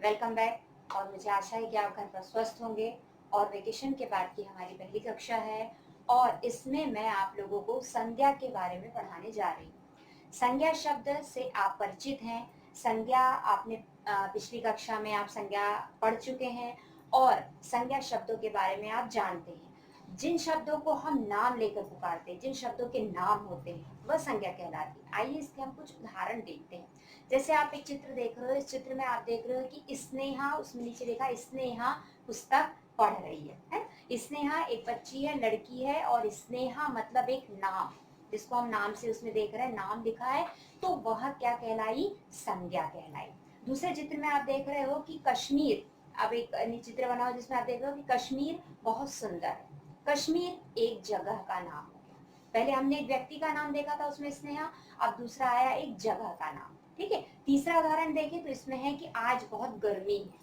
Welcome back. और मुझे आशा है कि आप घर पर स्वस्थ होंगे। और वेकेशन के बाद की हमारी पहली कक्षा है और इसमें मैं आप लोगों को संज्ञा के बारे में पढ़ाने जा रही हूँ। संज्ञा शब्द से आप परिचित हैं। संज्ञा आपने पिछली कक्षा में आप संज्ञा पढ़ चुके हैं और संज्ञा शब्दों के बारे में आप जानते हैं। जिन शब्दों को हम नाम लेकर पुकारते हैं, जिन शब्दों के नाम होते हैं, वह संज्ञा कहलाती है। आइए इसके हम कुछ उदाहरण देखते हैं। जैसे आप एक चित्र देख रहे हो, इस चित्र में आप देख रहे हो कि स्नेहा, उसमें नीचे लिखा स्नेहा पुस्तक पढ़ रही है। स्नेहा एक बच्ची है, लड़की है, और स्नेहा मतलब एक नाम, जिसको हम नाम से उसमें देख रहे हैं, नाम लिखा है, तो वह क्या कहलाई? संज्ञा कहलाई। दूसरे चित्र में आप देख रहे हो कि कश्मीर, अब एक चित्र बना हो जिसमें आप देख रहे हो कि कश्मीर बहुत सुंदर है। कश्मीर एक जगह का नाम हो गया। पहले हमने एक व्यक्ति का नाम देखा था उसमें स्नेहा, अब दूसरा आया एक जगह का नाम। ठीक है। तीसरा उदाहरण देखें तो इसमें है कि आज बहुत गर्मी है।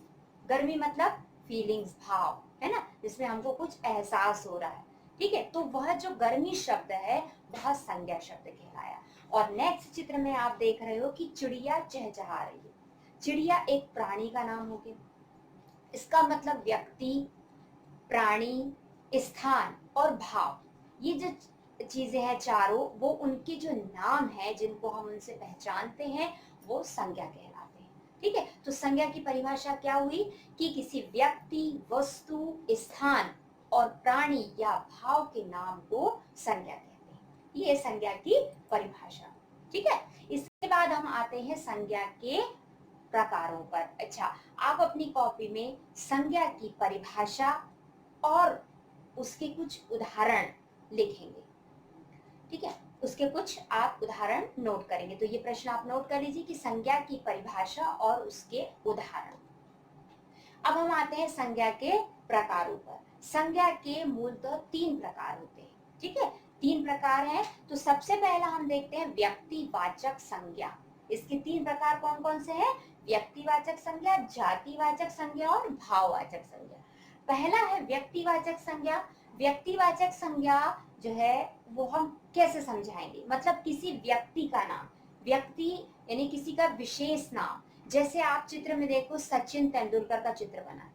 गर्मी मतलब फीलिंग्स, भाव, है ना, जिसमें हमको कुछ एहसास हो रहा है। ठीक है। तो वह जो गर्मी शब्द है वह संज्ञा शब्द कहलाया। और नेक्स्ट चित्र में आप देख रहे हो कि चिड़िया चहचहा रही है। चिड़िया एक प्राणी का नाम हो गया। इसका मतलब व्यक्ति, प्राणी, स्थान और भाव, ये जो चीजें हैं चारों, वो उनके जो नाम है जिनको हम उनसे पहचानते हैं, वो संज्ञा कहलाते हैं। ठीक है। तो संज्ञा की परिभाषा क्या हुई कि किसी व्यक्ति, वस्तु, स्थान और प्राणी या भाव के नाम को संज्ञा कहते हैं। ये संज्ञा की परिभाषा। ठीक है। इसके बाद हम आते हैं संज्ञा के प्रकारों पर। अच्छा, आप अपनी कॉपी में संज्ञा की परिभाषा और उसके कुछ उदाहरण लिखेंगे। ठीक है। उसके कुछ आप उदाहरण नोट करेंगे। तो ये प्रश्न आप नोट कर लीजिए कि संज्ञा की परिभाषा और उसके उदाहरण। अब हम आते हैं संज्ञा के प्रकारों पर। संज्ञा के मूलतः 3 प्रकार होते हैं। ठीक है। 3 प्रकार हैं। तो सबसे पहला हम देखते हैं व्यक्तिवाचक संज्ञा। इसके 3 प्रकार कौन कौन से हैं? व्यक्तिवाचक संज्ञा, जातिवाचक संज्ञा और भाववाचक संज्ञा। पहला है व्यक्तिवाचक संज्ञा। व्यक्तिवाचक संज्ञा जो है वो हम कैसे समझाएंगे? मतलब किसी व्यक्ति का नाम, व्यक्ति यानी किसी का विशेष नाम। जैसे आप चित्र में देखो, सचिन तेंदुलकर का चित्र बना है,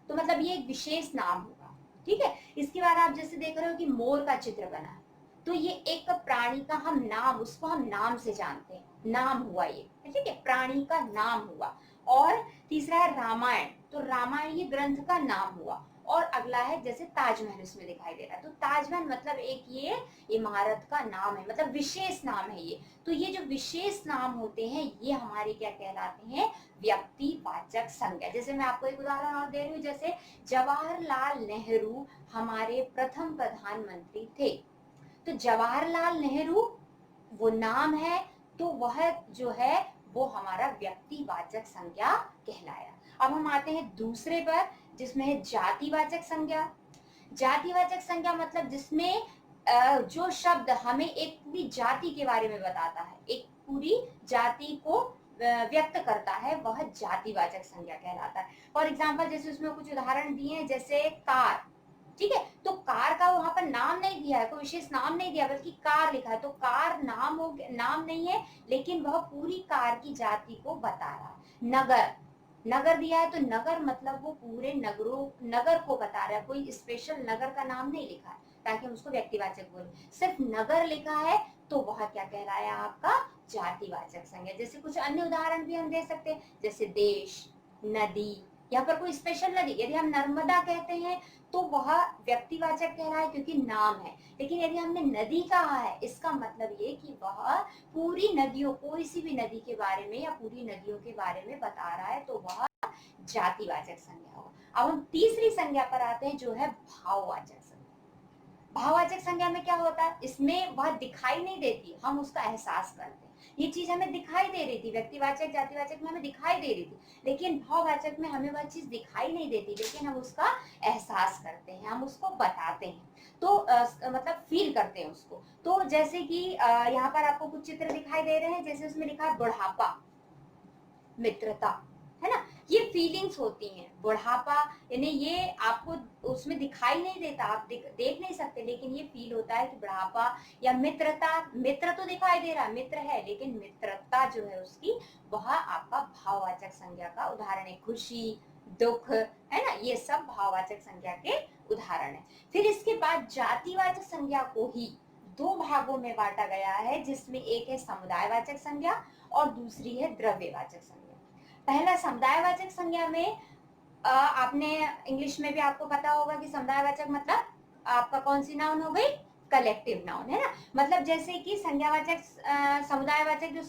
तो मतलब ये एक विशेष नाम होगा। ठीक है। इसके बाद आप जैसे देख रहे हो कि मोर का चित्र बना है, तो ये एक प्राणी का हम नाम, उसको हम नाम से जानते हैं, नाम हुआ ये। ठीक है, प्राणी का नाम हुआ। और तीसरा है रामायण, तो रामायण ये ग्रंथ का नाम हुआ। और अगला है जैसे ताजमहल उसमें दिखाई दे रहा है, तो ताजमहल मतलब एक ये इमारत का नाम है, मतलब विशेष नाम है ये। तो ये जो विशेष नाम होते हैं ये हमारे क्या कहलाते हैं? व्यक्तिवाचक संज्ञा। जैसे मैं आपको एक उदाहरण और दे रही हूँ, जैसे जवाहरलाल नेहरू हमारे प्रथम प्रधानमंत्री थे। तो जवाहरलाल नेहरू वो नाम है, तो वह जो है वो हमारा व्यक्तिवाचक संज्ञा कहलाया। अब हम आते हैं दूसरे पर, जिसमें है जातिवाचक संज्ञा। जातिवाचक संज्ञा मतलब जिसमें जो शब्द हमें एक पूरी जाति के बारे में बताता है, एक पूरी जाति को व्यक्त करता है, वह जातिवाचक संज्ञा कहलाता है। फॉर एग्जाम्पल जैसे उसमें कुछ उदाहरण दिए हैं, जैसे कार। ठीक है। तो कार का वहां पर नाम नहीं दिया है, कोई विशेष नाम नहीं दिया, बल्कि कार लिखा है, तो कार नाम हो, नाम नहीं है, लेकिन वह पूरी कार की जाति को बता रहा है। नगर, नगर दिया है, तो नगर मतलब वो पूरे नगरों, नगर को बता रहा है, कोई स्पेशल नगर का नाम नहीं लिखा है ताकि हम उसको व्यक्तिवाचक बोले। सिर्फ नगर लिखा है, तो वह क्या कहलाया? आपका जातिवाचक संज्ञा। जैसे कुछ अन्य उदाहरण भी हम दे सकते हैं, जैसे देश, नदी, यहाँ पर कोई स्पेशल नदी, यदि हम नर्मदा कहते हैं तो वह व्यक्तिवाचक कह रहा है क्योंकि नाम है। लेकिन यदि हमने नदी कहा है, इसका मतलब ये कि वह पूरी नदियों, कोई सी भी नदी के बारे में या पूरी नदियों के बारे में बता रहा है, तो वह जातिवाचक संज्ञा होगा। अब हम तीसरी संज्ञा पर आते हैं, जो है भाववाचक संज्ञा। भाववाचक संज्ञा में क्या होता है? इसमें वह दिखाई नहीं देती, हम उसका एहसास करते हैं। ये चीज हमें दिखाई दे रही थी, व्यक्तिवाचक जातिवाचक में हमें दिखाई दे रही थी, लेकिन भाववाचक में हमें वह चीज दिखाई नहीं देती, लेकिन हम उसका एहसास करते हैं, हम उसको बताते हैं। तो मतलब फील करते हैं उसको। तो जैसे कि यहाँ पर आपको कुछ चित्र दिखाई दे रहे हैं, जैसे उसमें लिखा है बुढ़ापा, मित्रता, है ना। ये फीलिंग्स होती हैं। बुढ़ापा यानी ये आपको उसमें दिखाई नहीं देता, आप देख नहीं सकते, लेकिन ये फील होता है कि बुढ़ापा या मित्रता, मित्र तो दिखाई दे रहा, मित्र है, लेकिन मित्रता जो है उसकी, वह आपका भाववाचक संज्ञा का उदाहरण है। खुशी, दुख, है ना, ये सब भाववाचक संज्ञा के उदाहरण है। फिर इसके बाद जातिवाचक संज्ञा को ही दो भागों में बांटा गया है, जिसमें एक है समुदायवाचक संज्ञा और दूसरी है द्रव्यवाचक संज्ञा। पहला समुदायवाचक संज्ञा में आपने इंग्लिश में भी आपको पता होगा कि समुदायवाचक मतलब आपका कौन सी नाउन हो गई, कलेक्टिव नाउन, है ना। मतलब जैसे कि संज्ञावाचक समुदायवाचक जो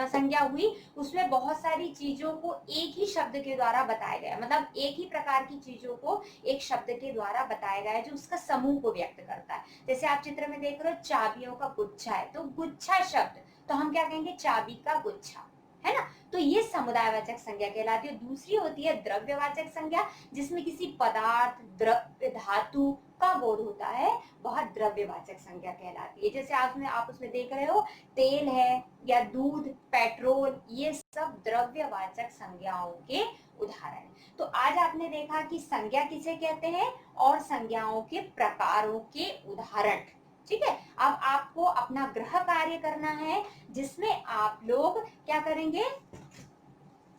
संज्ञा हुई उसमें बहुत सारी चीजों को एक ही शब्द के द्वारा बताया गया, मतलब एक ही प्रकार की चीजों को एक शब्द के द्वारा बताया गया है जो उसका समूह को व्यक्त करता है। जैसे आप चित्र में देख रहे हो चाबियों का गुच्छा है, तो गुच्छा शब्द तो हम क्या कहेंगे, चाबी का गुच्छा, है ना। तो ये समुदायवाचक संज्ञा कहलाती है। दूसरी होती है द्रव्यवाचक संज्ञा, जिसमें किसी पदार्थ, द्रव्य, धातु का बोध होता है, वह द्रव्यवाचक संज्ञा कहलाती है। जैसे आप उसमें देख रहे हो तेल है या दूध, पेट्रोल, ये सब द्रव्यवाचक संज्ञाओं के उदाहरण हैं। तो आज आपने देखा कि संज्ञा किसे कहते हैं और संज्ञाओं के प्रकारों के उदाहरण। ठीक है, अब आपको अपना गृह कार्य करना है, जिसमें आप लोग क्या करेंगे,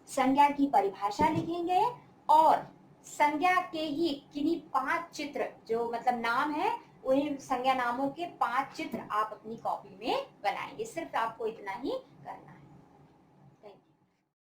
संज्ञा की परिभाषा लिखेंगे और संज्ञा के ही किन्हीं 5 चित्र जो मतलब नाम है, उन्हीं संज्ञा नामों के 5 चित्र आप अपनी कॉपी में बनाएंगे। सिर्फ आपको इतना ही करना है।